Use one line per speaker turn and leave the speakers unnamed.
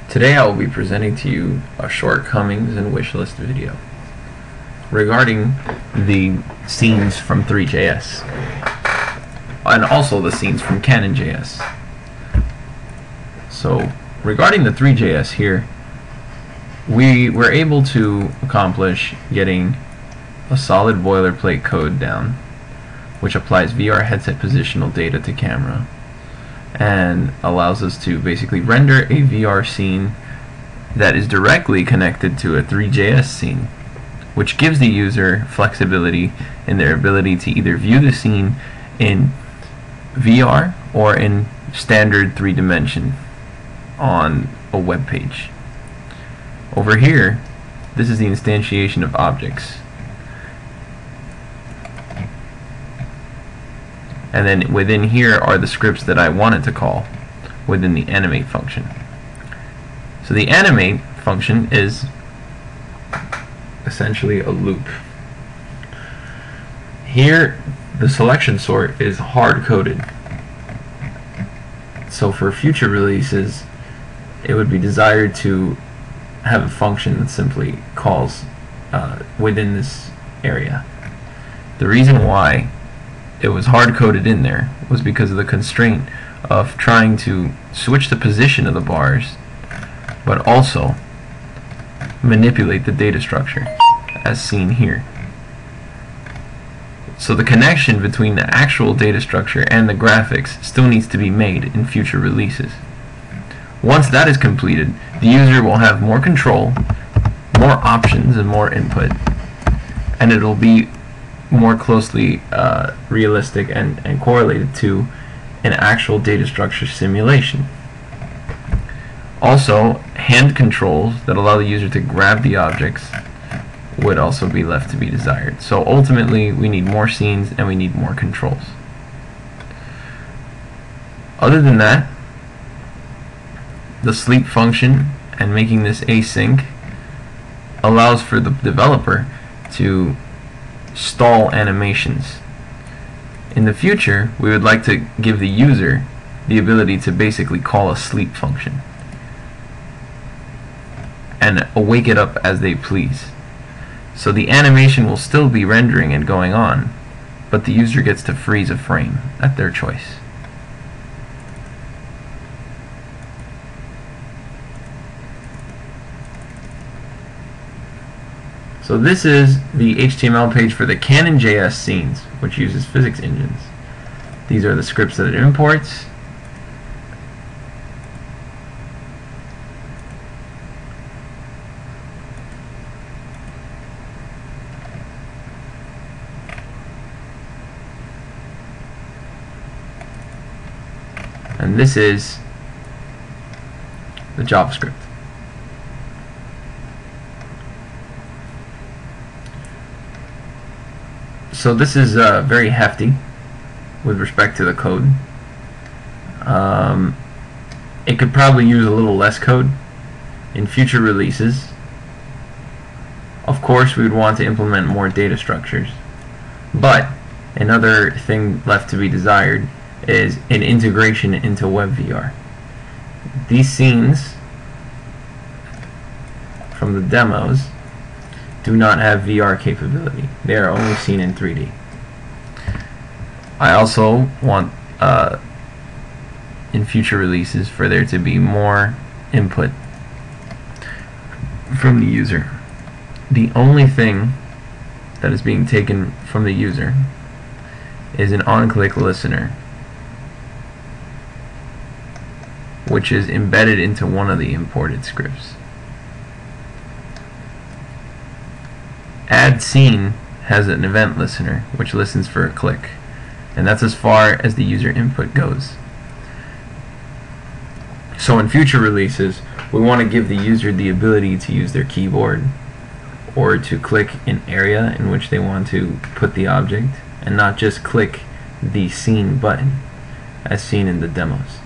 Today I will be presenting to you a Shortcomings and Wishlist video regarding the scenes from 3JS and also the scenes from Canon.js. So regarding the 3JS here, we were able to accomplish getting a solid boilerplate code down, which applies VR headset positional data to camera and allows us to basically render a VR scene that is directly connected to a 3JS scene, which gives the user flexibility in their ability to either view the scene in VR or in standard 3 dimension on a web page. Over here, this is the instantiation of objects. And then within here are the scripts that I wanted to call within the animate function. So the animate function is essentially a loop. Here the selection sort is hard-coded. So for future releases it would be desired to have a function that simply calls within this area. The reason why it was hard-coded in there was because of the constraint of trying to switch the position of the bars but also manipulate the data structure as seen here. So the connection between the actual data structure and the graphics still needs to be made in future releases. Once that is completed, the user will have more control, more options, and more input, and it'll be more closely realistic and correlated to an actual data structure simulation. Also, hand controls that allow the user to grab the objects would also be left to be desired. So ultimately we need more scenes and we need more controls. Other than that, the sleep function and making this async allows for the developer to stall animations. In the future, we would like to give the user the ability to basically call a sleep function and awake it up as they please. So the animation will still be rendering and going on, but the user gets to freeze a frame at their choice. So this is the HTML page for the Canon.js scenes, which uses physics engines. These are the scripts that it imports. And this is the JavaScript. So this is very hefty with respect to the code. It could probably use a little less code in future releases. Of course, we would want to implement more data structures. But another thing left to be desired is an integration into WebVR. These scenes from the demos do not have VR capability. They are only seen in 3D. I also want in future releases for there to be more input from the user. The only thing that is being taken from the user is an on-click listener, which is embedded into one of the imported scripts. Add scene has an event listener which listens for a click, and that's as far as the user input goes. So in future releases we want to give the user the ability to use their keyboard or to click an area in which they want to put the object and not just click the scene button as seen in the demos.